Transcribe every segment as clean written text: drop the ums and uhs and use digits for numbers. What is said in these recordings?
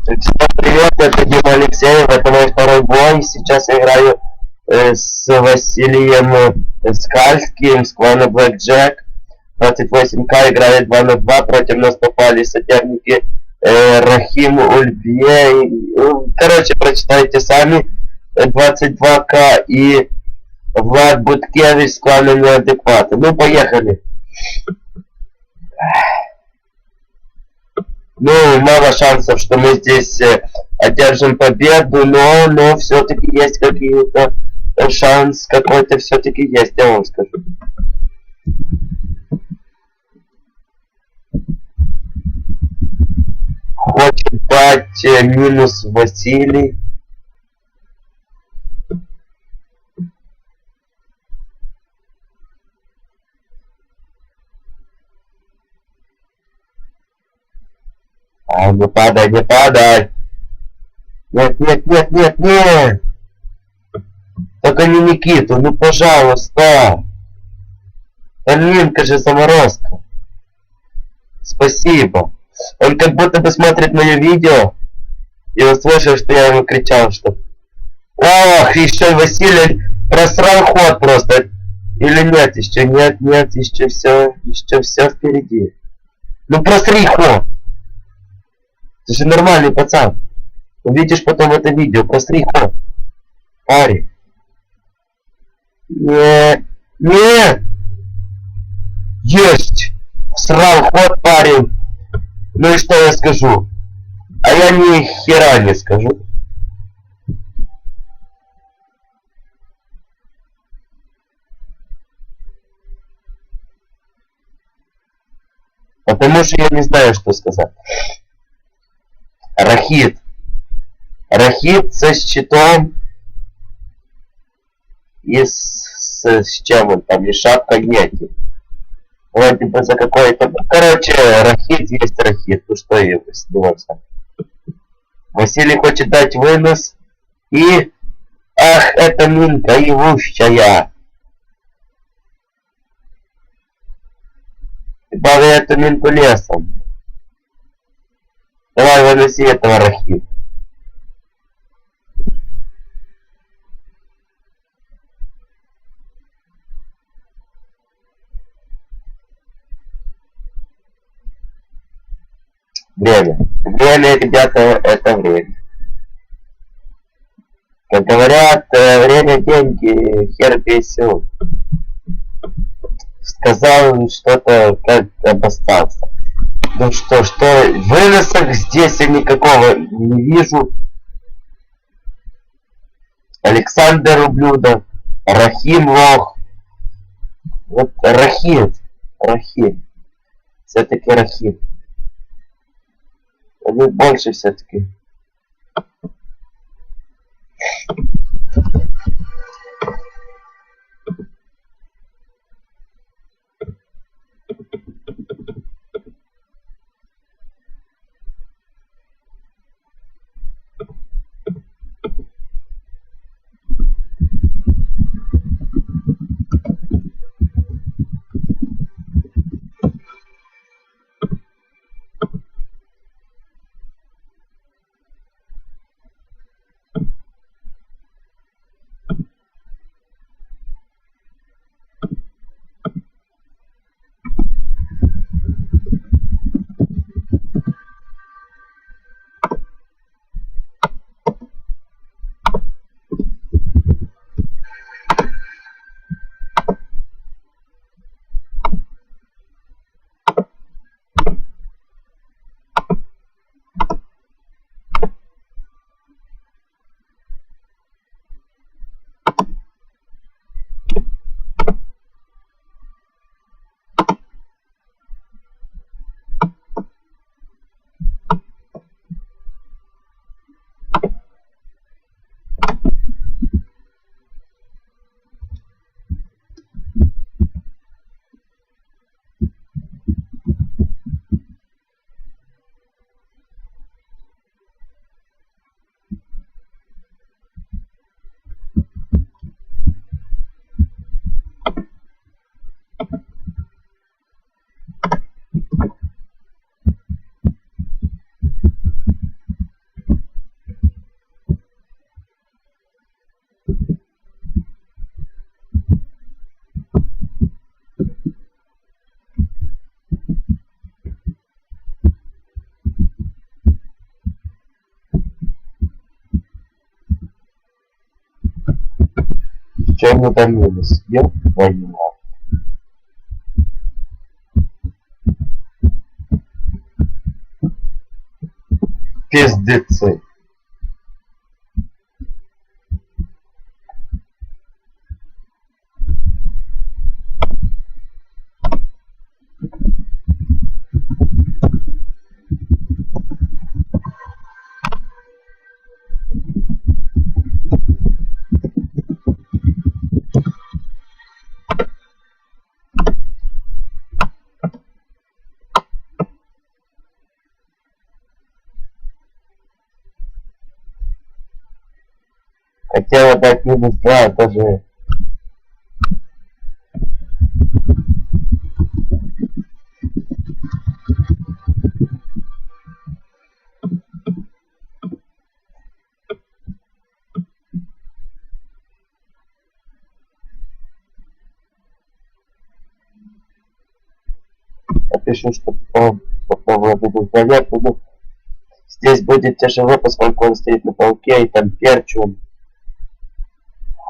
Всем привет, это Дима Алексеев, это мой второй бой. Сейчас я играю с Василием Скальским с клана Blackjack. 28к играет 2 на 2, против нас попали соперники Рахим Ульбье. Короче, прочитайте сами. 22к и Влад Буткевич с клана Неадеквата. Ну, поехали. Ну, мало шансов, что мы здесь одержим победу, но все-таки есть какие-то шанс какой-то все-таки есть, я вам скажу. Хочет дать минус Василий. А, не падай, не падай. Нет, нет, нет, нет, нет. Только не Никиту, ну пожалуйста. Аминка же заморозка. Спасибо. Он как будто бы смотрит мое видео и услышал, что я ему кричал, что... Ох, еще Василий просрал ход просто. Или нет, еще нет, нет, еще все впереди. Ну просри ход. Ты же нормальный пацан. Увидишь потом это видео. Просри ход. Парень. Нет. Нет. Есть. Срал ход, парень. Ну и что я скажу? А я ни хера не скажу. Потому что я не знаю, что сказать. Рахит. Рахит со щитом. И с чем он там? И шапка нету. Вроде бы за какой-то... Короче, Рахит есть Рахит. Ну что я сдуваться. Василий хочет дать вынос. И... Ах, это минка ивущая. Бави эту минку лесом. Давай выноси этого Рахит. Время. Время, ребята, это время. Как говорят, время, деньги, хер песен. Сказал что-то, как обостался. Ну что, выносок здесь я никакого не вижу. Александр ублюдок. Рахим лох. Вот Рахим. Рахим. Все-таки Рахим. Ну больше все-таки. Че мне там минус? Ёб твою мать. Пиздецы. Хотела дать минус 2, даже... Напишу, что по поводу двоя буду. Здесь будет тяжело, поскольку он стоит на полке, и там перчу.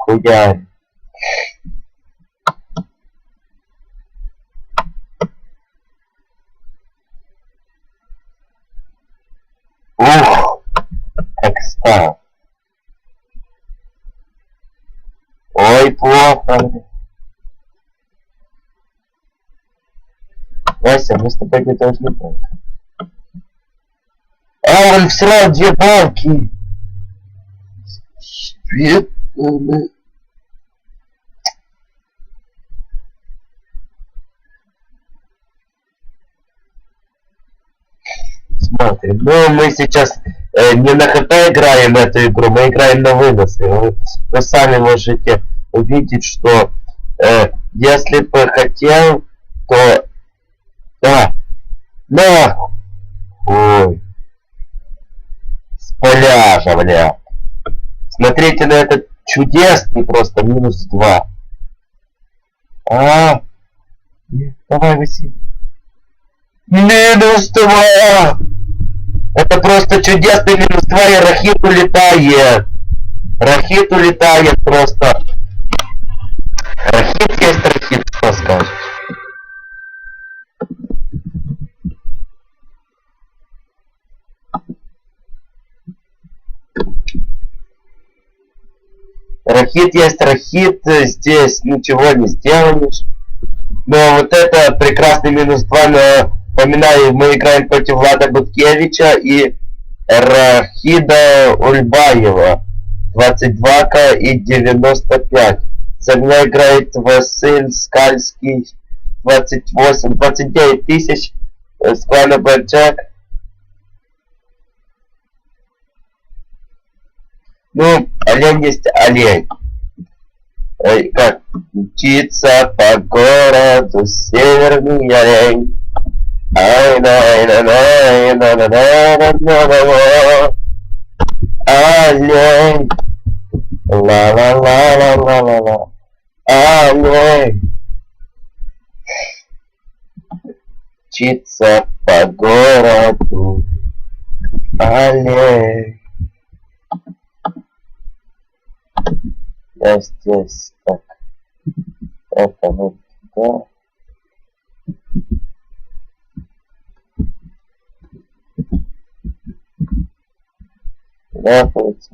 Хуярь. Ух, как стал. Ой, плохо. Вася, мы с тобой не должны быть. А, он всрал 2 банки. Смотрим. Ну, мы сейчас не на ХП играем эту игру, мы играем на выносы. Вы сами можете увидеть, что если бы хотел, то... Да. Нахуй. Ой. С пляжа, бля. Смотрите на этот чудесный просто минус 2. А, давай, Василий. Минус 2! Это просто чудесный минус 2, и Рахит улетает. Рахит улетает просто. Рахит есть Рахит, что скажешь? Рахит есть Рахит, здесь ничего не сделаешь. Но вот это прекрасный минус 2, но напоминаю, мы играем против Влада Буткевича и Рахида Ульбаева. 22к и 95. За мной играет Василь Скальский. 29 тысяч. С клана Blackjack. Ну, олень есть олень. Как мчится по городу северный олень. Олень. Ла-ла-ла-ла-ла-ла-ла. Олень. Мчится по городу олень. Я здесь так. Это вот туда. Здравствуйте.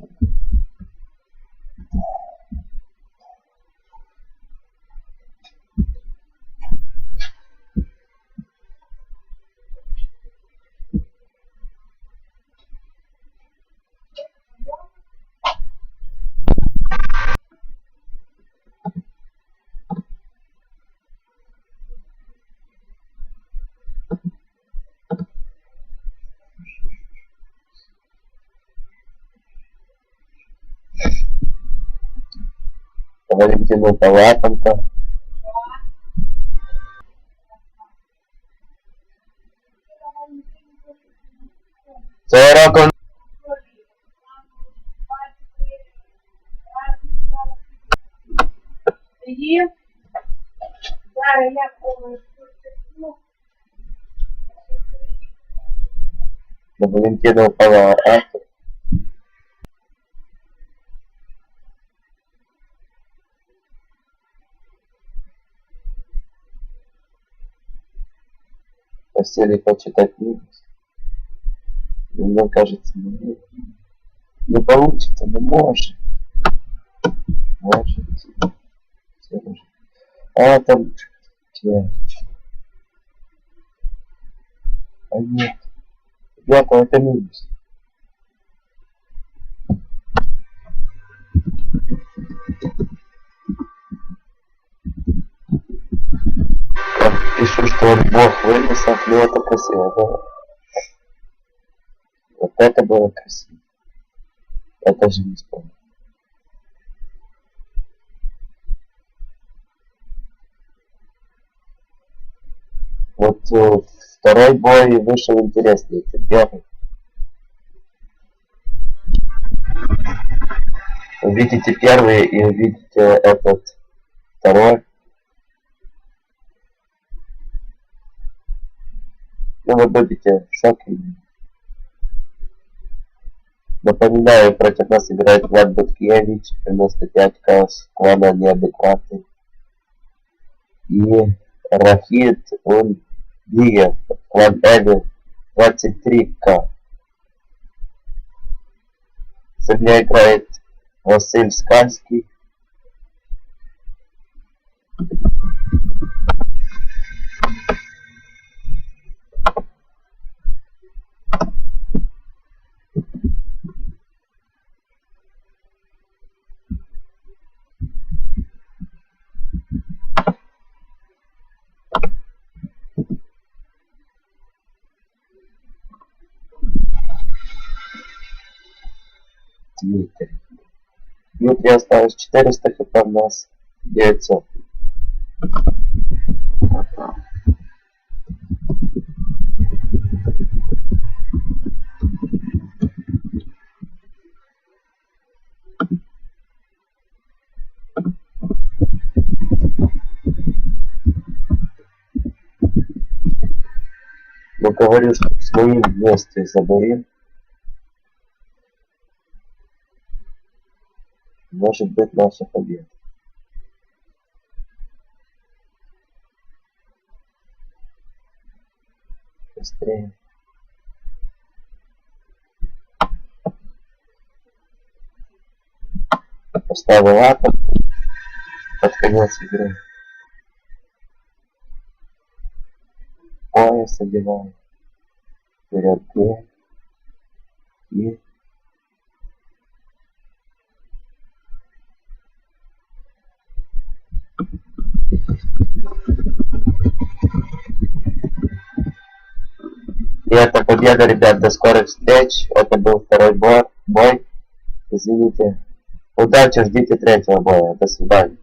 Валентину Палатенко. Сорок. Валентину Палатенко. Василий почитать минус. Мне кажется, не получится, но может. Может. Все может. А там... А нет. Ребята, это минус. Пишу, что он бог выносов, но это красиво было. Вот это было красиво. Я даже не вспомнил. Вот второй бой вышел интереснее, чем первый. Увидите первый и увидите этот второй. Ну, вы будете в шоке. Напоминаю, против нас играет Влад Буткевич, 95к, клана неадекватный. И Рахид Ундиев, клан Эви, 23к. С меня играет Василь Скальский. Дмитрий осталось 400 хп, у нас 900. Но говорю, что с моим вместе заборим. Может быть наша победа. Быстрее. Поставил атом под конец игры. Пояс одеваю. Вперед и это победа, ребят. До скорых встреч. Это был второй бой. Извините. Удачи, ждите третьего боя. До свидания.